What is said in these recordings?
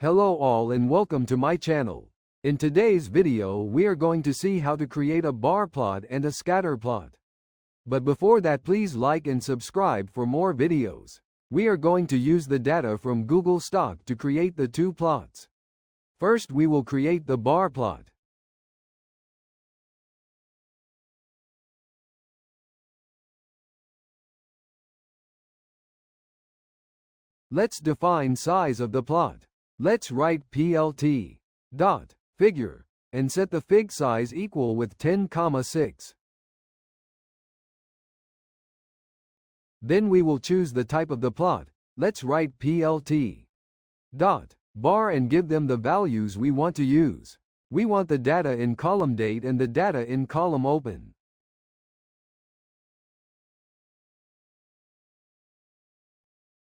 Hello all and welcome to my channel. In today's video we are going to see how to create a bar plot and a scatter plot. But before that, please like and subscribe for more videos. We are going to use the data from Google Stock to create the two plots. First we will create the bar plot. Let's define size of the plot. Let's write plt dot figure and set the fig size equal with 10,6. Then we will choose the type of the plot. Let's write plt dot bar and give them the values we want to use. We want the data in column date and the data in column open.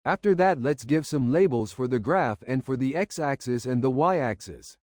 After that, let's give some labels for the graph and for the x-axis and the y-axis.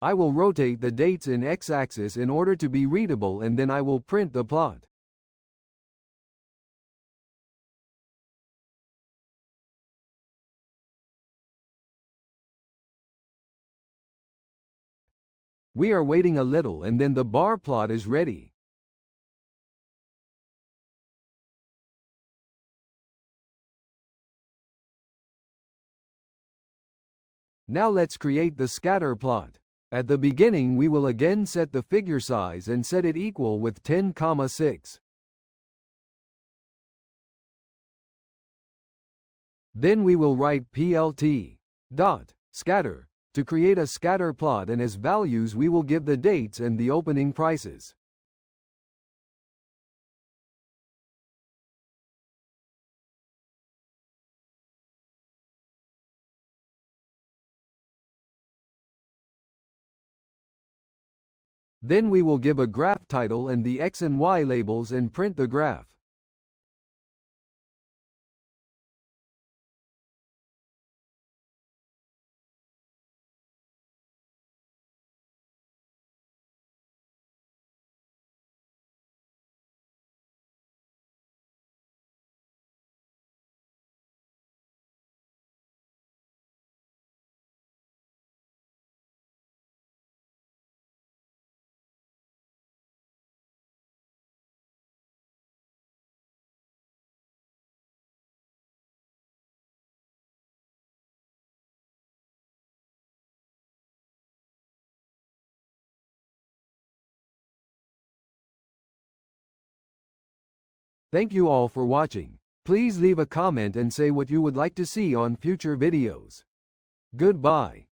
I will rotate the dates in x-axis in order to be readable, and then I will print the plot. We are waiting a little and then the bar plot is ready. Now let's create the scatter plot. At the beginning we will again set the figure size and set it equal with 10,6. Then we will write plt dot scatter to create a scatter plot, and as values we will give the dates and the opening prices. Then we will give a graph title and the X and Y labels and print the graph. Thank you all for watching. Please leave a comment and say what you would like to see on future videos. Goodbye.